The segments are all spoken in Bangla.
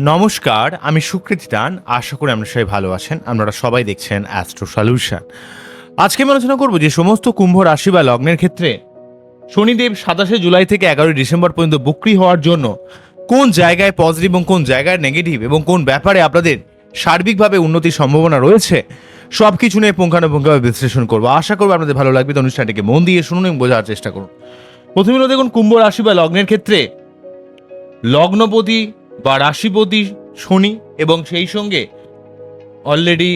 নমস্কার, আমি সুকৃতি দান। আশা করি আপনারা সবাই ভালো আছেন। আপনারা সবাই দেখছেন অ্যাস্ট্রো সলিউশন। আজকে আমি আলোচনা করব যে সমস্ত কুম্ভ রাশি বা লগ্নের ক্ষেত্রে শনিদেব ২৭শে জুলাই থেকে ১১ই ডিসেম্বর পর্যন্ত বক্রী হওয়ার জন্য কোন জায়গায় পজিটিভ এবং কোন জায়গায় নেগেটিভ এবং কোন ব্যাপারে আপনাদের সার্বিকভাবে উন্নতির সম্ভাবনা রয়েছে সব কিছু নিয়ে পুঙ্খানুপুঙ্খভাবে বিশ্লেষণ করবো। আশা করবো আপনাদের ভালো লাগবে। তো অনুষ্ঠানটিকে মন দিয়ে শুনুন এবং বোঝার চেষ্টা করুন। প্রথমে হলো দেখুন কুম্ভ রাশি বা লগ্নের ক্ষেত্রে লগ্নপতি বা রাশিপতি শনি এবং সেই সঙ্গে অলরেডি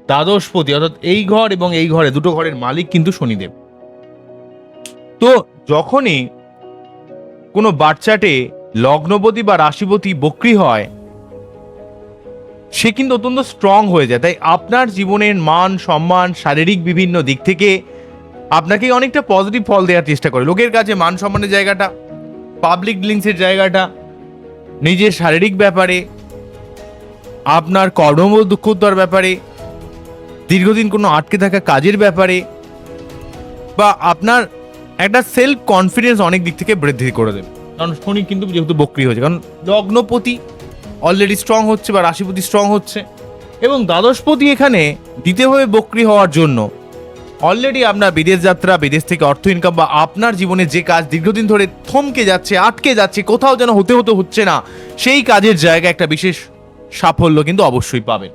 দ্বাদশপতি অর্থাৎ এই ঘর এবং এই ঘরে দুটো ঘরের মালিক কিন্তু শনিদেব। তো যখনই কোনো বাচ্চাটে লগ্নপতি বা রাশিপতি বক্রী হয় সে কিন্তু অত্যন্ত স্ট্রং হয়ে যায়। তাই আপনার জীবনের মান সম্মান শারীরিক বিভিন্ন দিক থেকে আপনাকে অনেকটা পজিটিভ ফল দেওয়ার চেষ্টা করে। লোকের কাছে মান সম্মানের জায়গাটা, পাবলিক ডিলিংসের জায়গাটা, নিজের শারীরিক ব্যাপারে, আপনার কর্মদক্ষতার ব্যাপারে, দীর্ঘদিন কোনো আটকে থাকা কাজের ব্যাপারে বা আপনার একটা সেলফ কনফিডেন্স অনেক দিক থেকে বৃদ্ধি করে দেবে। কারণ শনি কিন্তু যেহেতু বক্রী হয়েছে, কারণ লগ্নপতি অলরেডি স্ট্রং হচ্ছে বা রাশিপতি স্ট্রং হচ্ছে এবং দ্বাদশপতি এখানে দ্বিতীয়ভাবে বক্রী হওয়ার জন্য অলরেডি আপনার বিদেশ যাত্রা, বিদেশ থেকে অর্থ ইনকাম বা আপনার জীবনে যে কাজ দীর্ঘদিন ধরে থমকে যাচ্ছে, আটকে যাচ্ছে, কোথাও যেন হচ্ছে না, সেই কাজের জায়গায় একটা বিশেষ সাফল্য কিন্তু অবশ্যই পাবেন।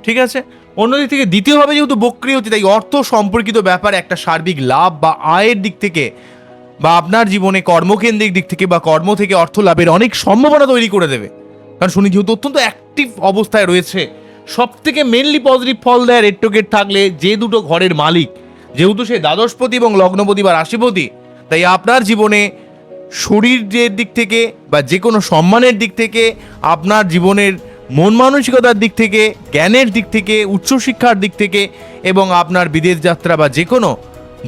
ঠিক আছে। অন্যদিক থেকে দ্বিতীয়ভাবে যেহেতু বক্রী হচ্ছে তাই অর্থ সম্পর্কিত ব্যাপারে একটা সার্বিক লাভ বা আয়ের দিক থেকে বা আপনার জীবনে কর্মকেন্দ্রিক দিক থেকে বা কর্ম থেকে অর্থ লাভের অনেক সম্ভাবনা তৈরি করে দেবে। কারণ শনি যেহেতু অত্যন্ত অ্যাক্টিভ অবস্থায় রয়েছে, সব থেকে মেনলি পজিটিভ ফল দেয় রেট্রোগেট থাকলে যে দুটো ঘরের মালিক, যেহেতু সে দ্বাদশপতি এবং লগ্নপতি বা রাশিপতি, তাই আপনার জীবনে শরীরের দিক থেকে বা যে কোনো সম্মানের দিক থেকে, আপনার জীবনের মন মানসিকতার দিক থেকে, জ্ঞানের দিক থেকে, উচ্চশিক্ষার দিক থেকে এবং আপনার বিদেশ যাত্রা বা যে কোনো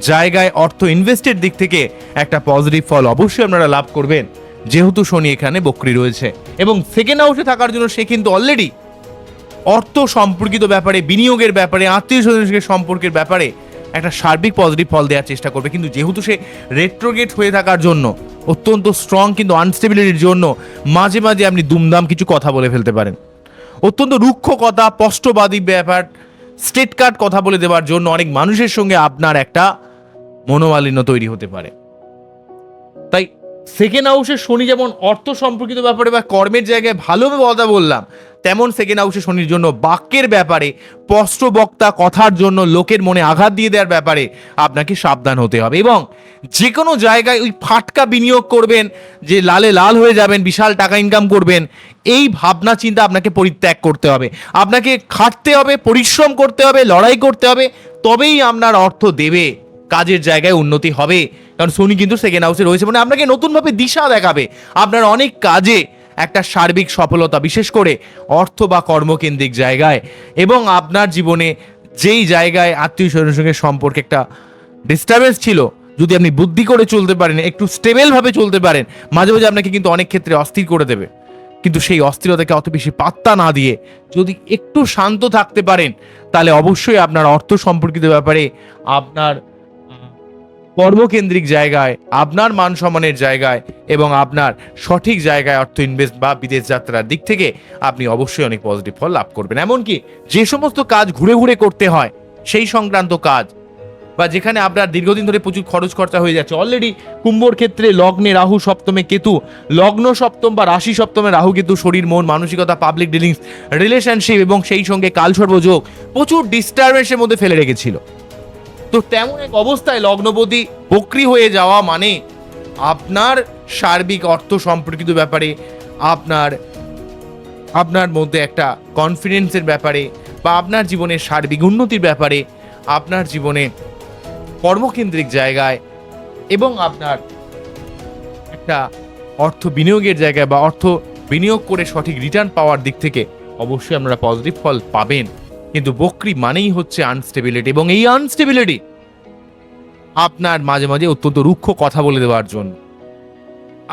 জায়গায় অর্থ ইনভেস্টের দিক থেকে একটা পজিটিভ ফল অবশ্যই আপনারা লাভ করবেন, যেহেতু শনি এখানে বক্রী রয়েছে। এবং সেকেন্ড হাউসে থাকার জন্য সে কিন্তু অলরেডি অর্থ সম্পর্কিত ব্যাপারে, বিনিয়োগের ব্যাপারে, আত্মীয় স্বজনের সম্পর্কের ব্যাপারে একটা সার্বিক পজিটিভ ফল দেওয়ার চেষ্টা করবে। কিন্তু যেহেতু সে রেট্রোগেট হয়ে থাকার জন্য অত্যন্ত স্ট্রং, কিন্তু আনস্টেবিলিটির জন্য মাঝে মাঝে আপনি দুমদাম কিছু কথা বলে ফেলতে পারেন। অত্যন্ত রুক্ষ কথা, স্পষ্টবাদী ব্যাপার, স্টেট কাট কথা বলে দেওয়ার জন্য অনেক মানুষের সঙ্গে আপনার একটা মনোমালিন্য তৈরি হতে পারে। তাই সেকেন্ড হাউসে শনি যেমন অর্থ সম্পর্কিত ব্যাপারে বা কর্মের জায়গায় ভালোভাবে কথা বললাম, তেমন সেকেন্ড হাউসে শনির জন্য বাক্যের ব্যাপারে, স্পষ্ট বক্তা কথার জন্য লোকের মনে আঘাত দিয়ে দেওয়ার ব্যাপারে আপনাকে সাবধান হতে হবে। এবং যে কোনো জায়গায় ওই ফাটকা বিনিয়োগ করবেন যে লালে লাল হয়ে যাবেন, বিশাল টাকা ইনকাম করবেন, এই ভাবনা চিন্তা আপনাকে পরিত্যাগ করতে হবে। আপনাকে খাটতে হবে, পরিশ্রম করতে হবে, লড়াই করতে হবে, তবেই আপনার অর্থ দেবে, কাজের জায়গায় উন্নতি হবে। কারণ শনি কিন্তু সেকেন্ড হাউসে রয়েছে, মানে আপনাকে নতুনভাবে দিশা দেখাবে আপনার অনেক কাজে একটা সার্বিক সফলতা, বিশেষ করে অর্থ বা কর্মকেন্দ্রিক জায়গায়। এবং আপনার জীবনে যেই জায়গায় আত্মীয় স্বজনের সঙ্গে সম্পর্কে একটা ডিস্টারবেন্স ছিল, যদি আপনি বুদ্ধি করে চলতে পারেন, একটু স্টেবলভাবে চলতে পারেন, মাঝে মাঝে আপনাকে কিন্তু অনেক ক্ষেত্রে অস্থির করে দেবে। কিন্তু সেই অস্থিরতাকে অত বেশি পাত্তা না দিয়ে যদি একটু শান্ত থাকতে পারেন, তাহলে অবশ্যই আপনার অর্থ সম্পর্কিত ব্যাপারে, আপনার কর্মকেন্দ্রিক জায়গায়, আপনার মান সম্মানের জায়গায় এবং আপনার সঠিক জায়গায় অর্থ ইনভেস্ট বা বিদেশ যাত্রার দিক থেকে আপনি অবশ্যই অনেক পজিটিভ ফল লাভ করবেন। এমনকি যে সমস্ত কাজ ঘুরে ঘুরে করতে হয় সেই সংক্রান্ত কাজ, বা যেখানে আপনার দীর্ঘদিন ধরে প্রচুর খরচ খরচা হয়ে যাচ্ছে, অলরেডি কুম্ভর ক্ষেত্রে লগ্নে রাহু, সপ্তমে কেতু, লগ্ন সপ্তম বা রাশি সপ্তমে রাহু কেতু শরীর, মন, মানসিকতা, পাবলিক ডিলিংস, রিলেশনশিপ এবং সেই সঙ্গে কালসর্পযোগ প্রচুর ডিস্টারবেন্সের মধ্যে ফেলে রেখেছিল। তো তেমন এক অবস্থায় লগ্নপতি বক্রী হয়ে যাওয়া মানে আপনার সার্বিক অর্থ সম্পর্কিত ব্যাপারে, আপনার মধ্যে একটা কনফিডেন্সের ব্যাপারে বা আপনার জীবনের সার্বিক উন্নতির ব্যাপারে, আপনার জীবনে কর্মকেন্দ্রিক জায়গায় এবং আপনার একটা অর্থ বিনিয়োগের জায়গায় বা অর্থ বিনিয়োগ করে সঠিক রিটার্ন পাওয়ার দিক থেকে অবশ্যই আপনারা পজিটিভ ফল পাবেন। কিন্তু বক্রী মানেই হচ্ছে আনস্টেবিলিটি, এবং এই আনস্টেবিলিটি আপনার মাঝে মাঝে অত্যন্ত রুক্ষ কথা বলে দেওয়ার জন্য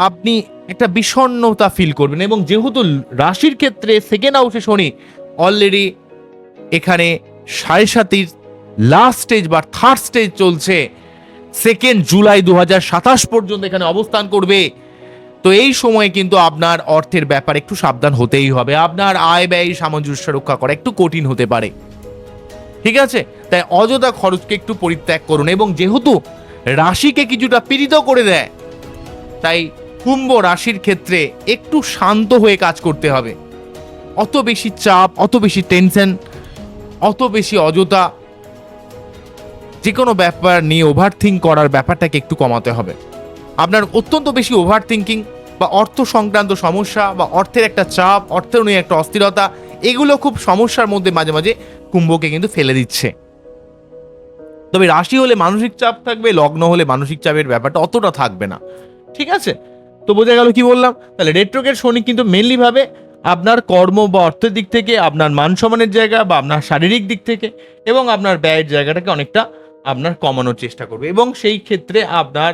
আপনি একটা বিষণ্ণতা ফিল করবেন। এবং যেহেতু রাশির ক্ষেত্রে সেকেন্ড হাউসে শনি অলরেডি এখানে 7.5 লাস্ট স্টেজ বা থার্ড স্টেজ চলছে, 2 জুলাই 2027 পর্যন্ত এখানে অবস্থান করবে, তো এই সময়ে কিন্তু আপনার অর্থের ব্যাপারে একটু সাবধান হতেই হবে। আপনার আয় ব্যয় সামঞ্জস্য রক্ষা করা একটু কঠিন হতে পারে, ঠিক আছে? তাই অযথা খরচকে একটু পরিত্যাগ করুন, এবং যেহেতু রাশিকে কিছুটা পীড়িত করে দেয়, তাই কুম্ভ রাশির ক্ষেত্রে একটু শান্ত হয়ে কাজ করতে হবে। অত বেশি চাপ, অত বেশি টেনশন, অত বেশি অযথা যে কোনো ব্যাপার নিয়ে ওভার থিঙ্ক করার ব্যাপারটাকে একটু কমাতে হবে। আপনার অত্যন্ত বেশি ওভার থিঙ্কিং বা অর্থ সংক্রান্ত সমস্যা বা অর্থের একটা চাপ, অর্থের নিয়ে একটা অস্থিরতা, এগুলো খুব সমস্যার মধ্যে মাঝে মাঝে কুম্ভকে কিন্তু ফেলে দিচ্ছে। তবে রাশি হলে মানসিক চাপ থাকবে, লগ্ন হলে মানসিক চাপের ব্যাপারটা অতটা থাকবে না, ঠিক আছে? তো বোঝা গেল কি বললাম? তাহলে রেট্রোগেট শনি কিন্তু মেনলি ভাবে আপনার কর্ম বা অর্থের দিক থেকে, আপনার মান সম্মানের জায়গা বা আপনার শারীরিক দিক থেকে, এবং আপনার ব্যয়ের জায়গাটাকে অনেকটা আপনার কমানোর চেষ্টা করবে, এবং সেই ক্ষেত্রে আপনার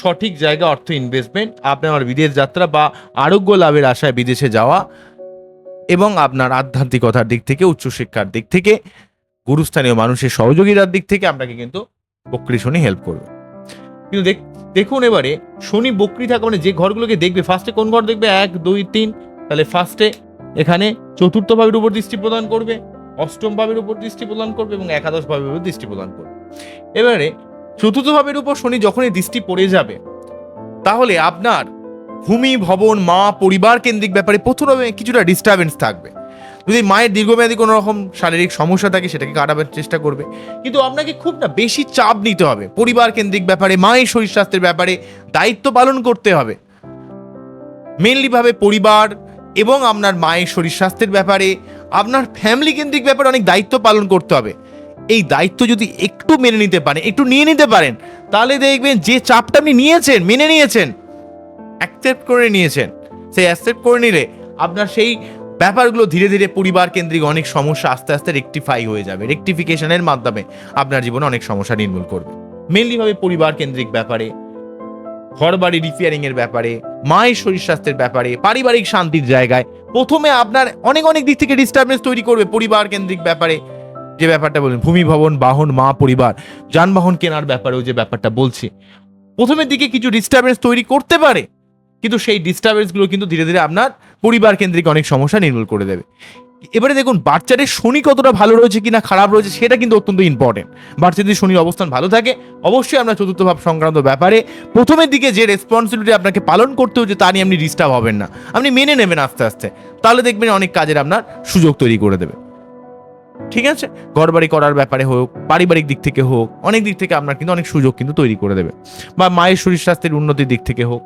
সঠিক জায়গা অর্থ ইনভেস্টমেন্ট, আপনার বিদেশ যাত্রা বা আরোগ্য লাভের আশায় বিদেশে যাওয়া, এবং আপনার আধ্যাত্মিকতার দিক থেকে, উচ্চশিক্ষার দিক থেকে, গুরুস্থানীয় মানুষের সহযোগিতার দিক থেকে আপনাকে কিন্তু বক্রী শনি হেল্প করবে। কিন্তু দেখুন এবারে শনি বক্রী থাকা মানে যে ঘরগুলোকে দেখবে, ফার্স্টে কোন ঘর দেখবে? 1, 2, 3। তাহলে ফার্স্টে এখানে চতুর্থ ভাবের উপর দৃষ্টি প্রদান করবে, অষ্টম ভাবের উপর দৃষ্টি প্রদান করবে, এবং একাদশ ভাবের উপর দৃষ্টি প্রদান করবে। এবারে চতুর্থ ভাবের উপর শনি যখনই দৃষ্টি পড়ে যাবে, তাহলে আপনার ভূমি, ভবন, মা, পরিবার কেন্দ্রিক ব্যাপারে প্রথমে কিছুটা ডিস্টারবেন্স থাকবে। যদি মায়ের দীর্ঘমেয়াদী কোনো রকম শারীরিক সমস্যা থাকে, সেটাকে কাটাবার চেষ্টা করবে। কিন্তু আপনাকে খুব না বেশি চাপ নিতে হবে পরিবার কেন্দ্রিক ব্যাপারে, মায়ের শরীর স্বাস্থ্যের ব্যাপারে দায়িত্ব পালন করতে হবে। মেনলি ভাবে পরিবার এবং আপনার মায়ের শরীর স্বাস্থ্যের ব্যাপারে, আপনার ফ্যামিলি কেন্দ্রিক ব্যাপারে অনেক দায়িত্ব পালন করতে হবে। এই দায়িত্ব যদি একটু মেনে নিতে পারেন, একটু নিয়ে নিতে পারেন, তাহলে দেখবেন যে চাপটা আপনি নিয়েছেন, মেনে নিয়েছেন, অ্যাকসেপ্ট করে নিয়েছেন, সেই অ্যাকসেপ্ট করে নিলে আপনার সেই ব্যাপারগুলো ধীরে ধীরে পরিবার কেন্দ্রিক অনেক সমস্যা আস্তে আস্তে রেকটিফাই হয়ে যাবে। রেকটিফিকেশনের মাধ্যমে আপনার জীবনে অনেক সমস্যা নির্মূল করবে। মেনলি ভাবে পরিবার কেন্দ্রিক ব্যাপারে, ঘর বাড়ি রিপেয়ারিং এর ব্যাপারে, মায়ের শরীর স্বাস্থ্যের ব্যাপারে, পারিবারিক শান্তির জায়গায় প্রথমে আপনার অনেক অনেক দিক থেকে ডিস্টারবেন্স তৈরি করবে। পরিবার কেন্দ্রিক ব্যাপারে যে ব্যাপারটা বলুন, ভূমি, ভবন, বাহন, মা, পরিবার, যানবাহন কেনার ব্যাপারেও যে ব্যাপারটা বলছি, প্রথমের দিকে কিছু ডিস্টারবেন্স তৈরি করতে পারে, কিন্তু সেই ডিস্টারবেন্সগুলো কিন্তু ধীরে ধীরে আপনার পরিবার কেন্দ্রিক অনেক সমস্যা নির্মূল করে দেবে। এবারে দেখুন বাচ্চাদের শনি কতটা ভালো রয়েছে কিনা খারাপ রয়েছে, সেটা কিন্তু অত্যন্ত ইম্পর্টেন্ট। বাচ্চাদের শনির অবস্থান ভালো থাকে, অবশ্যই আপনার চতুর্থ ভাব সংক্রান্ত ব্যাপারে প্রথমের দিকে যে রেসপন্সিবিলিটি আপনাকে পালন করতে হচ্ছে তা নিয়ে আপনি ডিস্টার্ব হবেন না, আপনি মেনে নেবেন আস্তে আস্তে, তাহলে দেখবেন অনেক কাজের আপনার সুযোগ তৈরি করে দেবে, ঠিক আছে? ঘর বাড়ি করার ব্যাপারে হোক, পারিবারিক দিক থেকে হোক, অনেক দিক থেকে আপনার কিন্তু অনেক সুযোগ কিন্তু তৈরি করে দেবে, বা মায়ের শরীর স্বাস্থ্যের উন্নতির দিক থেকে হোক।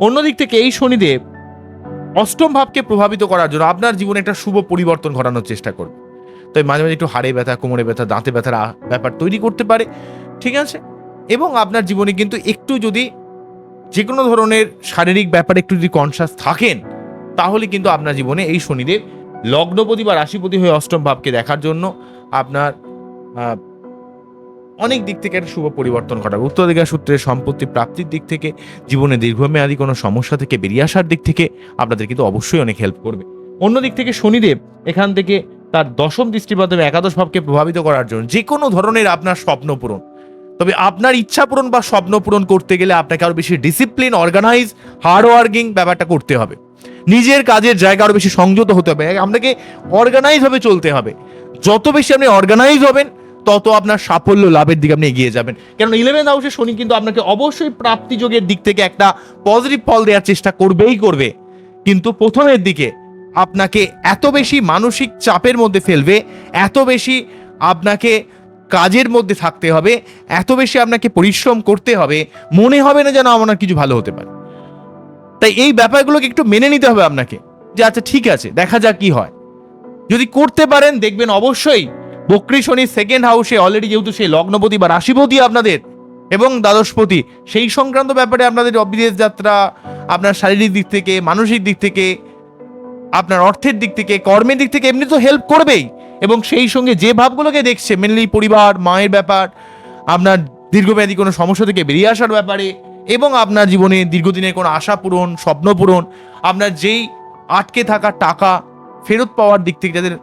অন্য দিক থেকে এই শনিদেব অষ্টম ভাবকে প্রভাবিত করার জন্য আপনার জীবনে একটা শুভ পরিবর্তন ঘটানোর চেষ্টা করবে। তাই মাঝে মাঝে একটু হাড়ে ব্যথা, কোমরে ব্যথা, দাঁতে ব্যথার ব্যাপার তৈরি করতে পারে, ঠিক আছে? এবং আপনার জীবনে কিন্তু একটু যদি যে কোনো ধরনের শারীরিক ব্যাপারে একটু যদি কনসাস থাকেন, তাহলে কিন্তু আপনার জীবনে এই শনিদেব লগ্নপতি বা রাশিপতি হয়ে অষ্টম ভাবকে দেখার জন্য আপনার অনেক দিক থেকে একটা শুভ পরিবর্তন ঘটাবে। উত্তরাধিকার সূত্রে সম্পত্তি প্রাপ্তির দিক থেকে, জীবনে দীর্ঘমেয়াদী কোনো সমস্যা থেকে বেরিয়ে আসার দিক থেকে আপনাদের কিন্তু অবশ্যই অনেক হেল্প করবে। অন্য দিক থেকে শনিদেব এখান থেকে তার দশম দৃষ্টির মাধ্যমে একাদশ ভাবকে প্রভাবিত করার জন্য যে কোনো ধরনের আপনার স্বপ্ন পূরণ, তবে আপনার ইচ্ছা পূরণ বা স্বপ্ন পূরণ করতে গেলে আপনাকে আরো বেশি ডিসিপ্লিন, অর্গানাইজ, হার্ড ওয়ার্কিং ব্যাপারটা করতে হবে। নিজের কাজের জায়গা আরো বেশি সংযত হতে হবে, আপনাকে অর্গানাইজ ভাবে চলতে হবে। যত বেশি আপনি অর্গানাইজ হবেন, তত আপনার সাফল্য লাভের দিকে আপনি এগিয়ে যাবেন। কেন 11th হাউসে শনি কিন্তু আপনাকে অবশ্যই প্রাপ্তি যোগের দিক থেকে একটা পজিটিভ ফল দেওয়ার চেষ্টা করবেই করবে, কিন্তু প্রথমের দিকে আপনাকে এত বেশি মানসিক চাপের মধ্যে ফেলবে, এত বেশি আপনাকে কাজের মধ্যে থাকতে হবে, এত বেশি আপনাকে পরিশ্রম করতে হবে, মনে হবে না যেন আমার কিছু ভালো হতে পারে। তাই এই ব্যাপারগুলোকে একটু মেনে নিতে হবে আপনাকে, যে আচ্ছা ঠিক আছে, দেখা যাক কি হয়। যদি করতে পারেন দেখবেন অবশ্যই বক্রী শনি সেকেন্ড হাউসে অলরেডি, যেহেতু সেই লগ্নপতি বা রাশিপতি আপনাদের এবং দ্বাদশপতি, সেই সংক্রান্ত ব্যাপারে আপনাদের বিদেশ যাত্রা, আপনার শারীরিক দিক থেকে, মানসিক দিক থেকে, আপনার অর্থের দিক থেকে, কর্মের দিক থেকে এমনি তো হেল্প করবেই। এবং সেই সঙ্গে যে ভাবগুলোকে দেখছে, মেনলি পরিবার, মায়ের ব্যাপার, আপনার দীর্ঘমেয়াদী কোনো সমস্যা থেকে বেরিয়ে আসার ব্যাপারে, এবং আপনার জীবনে দীর্ঘদিনের কোনো আশা পূরণ, স্বপ্ন পূরণ, আপনার যেই আটকে থাকা টাকা ফেরত পাওয়ার দিক থেকে, যাদের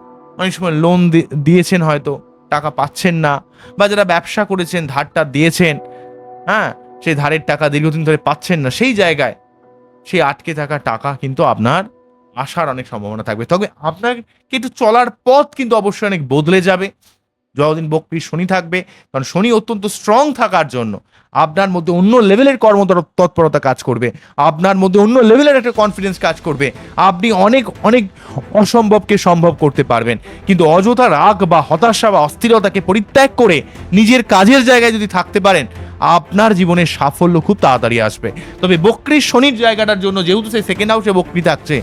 অনেক সময় লোন দিয়েছেন হয়তো টাকা পাচ্ছেন না, বা যারা ব্যবসা করেছেন ধারটা দিয়েছেন, হ্যাঁ, সেই ধারের টাকা দীর্ঘদিন ধরে পাচ্ছেন না, সেই জায়গায় সেই আটকে থাকা টাকা কিন্তু আপনার আসার অনেক সম্ভাবনা থাকবে। তবে আপনার কিন্তু চলার পথ কিন্তু অবশ্যই অনেক বদলে যাবে যতদিন বক্রী শনি থাকবে। কারণ শনি অত্যন্ত স্ট্রং থাকার জন্য আপনার মধ্যে অন্য লেভেলের তৎপরতা কাজ করবে, আপনার মধ্যে অন্য লেভেলের একটা কনফিডেন্স কাজ করবে। আপনি অনেক অনেক অসম্ভবকে সম্ভব করতে পারবেন। কিন্তু অযথা রাগ বা হতাশা বা অস্থিরতাকে পরিত্যাগ করে নিজের কাজের জায়গায় যদি থাকতে পারেন, আপনার জীবনের সাফল্য খুব তাড়াতাড়ি আসবে। তবে বক্রী শনির জায়গাটার জন্য যেহেতু সেই সেকেন্ড হাউসে বক্রী থাকছে,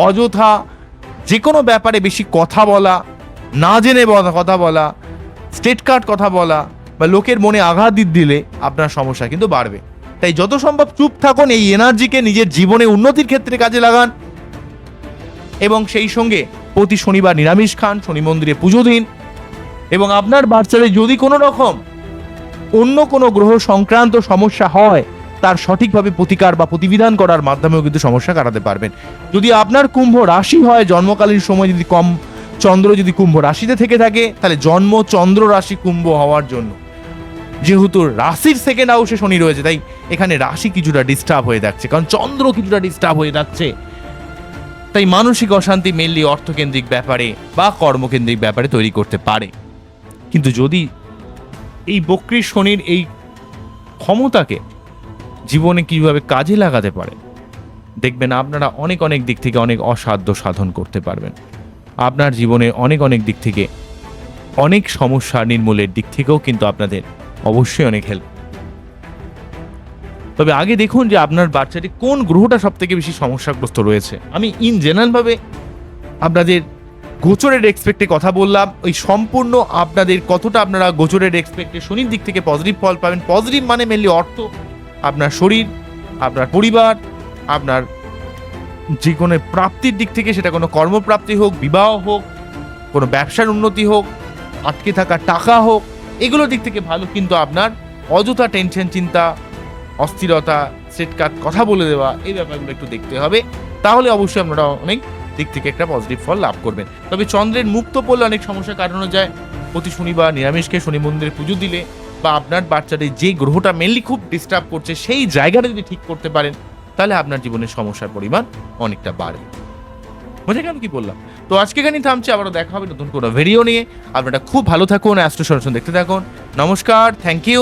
অযথা যে কোনো ব্যাপারে বেশি কথা বলা, না জেনে কথা বলা, স্টেট কার্ড কথা বলা বা লোকের মনে আঘাত দিলে আপনার সমস্যা কিন্তু বাড়বে। তাই যত সম্ভব চুপ থাকুন, এই এনার্জিকে নিজের জীবনে উন্নতির ক্ষেত্রে কাজে লাগান এবং সেই সঙ্গে প্রতি শনিবার নিরামিষ খান, শনি মন্দিরে পুজো দিন এবং আপনার বাচ্চাদের যদি কোনো রকম অন্য কোনো গ্রহ সংক্রান্ত সমস্যা হয় তার সঠিকভাবে প্রতিকার বা প্রতিবিধান করার মাধ্যমেও কিন্তু সমস্যা কাটাতে পারবেন। যদি আপনার কুম্ভ রাশি হয়, জন্মকালীন সময় যদি কম চন্দ্র যদি কুম্ভ রাশিতে থেকে থাকে, তাহলে জন্ম চন্দ্র রাশি কুম্ভ হওয়ার জন্য যেহেতু রাশির সেকেন্ড হাউসে শনি রয়েছে, তাই এখানে রাশি কিছুটা ডিস্টার্ব হয়ে যাচ্ছে, কারণ চন্দ্র কিছুটা ডিস্টার্ব হয়ে যাচ্ছে। তাই মানসিক অশান্তি মেনলি অর্থকেন্দ্রিক ব্যাপারে বা কর্মকেন্দ্রিক ব্যাপারে তৈরি করতে পারে। কিন্তু যদি এই বক্রী শনির এই ক্ষমতাকে জীবনে কিভাবে কাজে লাগাতে পারে, দেখবেন আপনারা অনেক অনেক দিক থেকে অনেক অসাধ্য সাধন করতে পারবেন। আপনার জীবনে অনেক অনেক দিক থেকে অনেক সমস্যা নির্মূলের দিক থেকেও কিন্তু আপনাদের অবশ্যই অনেক হেল্প। তবে আগে দেখুন যে আপনার বাচ্চাটি কোন গ্রহটা সব থেকে বেশি সমস্যাগ্রস্ত রয়েছে। আমি ইন জেনারেল ভাবে আপনাদের গোচরের এক্সপেক্টে কথা বললাম। ওই সম্পূর্ণ আপনাদের কতটা আপনারা গোচরের এক্সপেক্টে শনির দিক থেকে পজিটিভ ফল পাবেন। পজিটিভ মানে মেনলি অর্থ, আপনার শরীর, আপনার পরিবার, আপনার যে কোনো প্রাপ্তির দিক থেকে, সেটা কোনো কর্মপ্রাপ্তি হোক, বিবাহ হোক, কোনো ব্যবসার উন্নতি হোক, আটকে থাকা টাকা হোক, এগুলোর দিক থেকে ভালো। কিন্তু আপনার অযথা টেনশন, চিন্তা, অস্থিরতা, সেট কাট কথা বলে দেওয়া, এই ব্যাপারগুলো একটু দেখতে হবে। তাহলে অবশ্যই আপনারা অনেক দিক থেকে একটা পজিটিভ ফল লাভ করবেন। তবে চন্দ্রের মুক্ত পড়লে অনেক সমস্যা কাটানো যায়। প্রতি শনিবার নিরামিষকে শনি মন্দিরে পুজো দিলে বা আপনার বাচ্চাদের যে গ্রহটা মেনলি খুব ডিস্টার্ব করছে সেই জায়গাটা যদি ঠিক করতে পারেন, তাহলে আপনার জীবনের সমস্যার পরিমাণ অনেকটা বাড়বে। বুঝে গেল কি বললাম? তো আজকে এখানেই থামছি, আবারও দেখা হবে নতুন কোনো ভিডিও নিয়ে। আপনারা খুব ভালো থাকুন, অ্যাস্ট্রো সলিউশন দেখতে থাকুন। নমস্কার, থ্যাংক ইউ।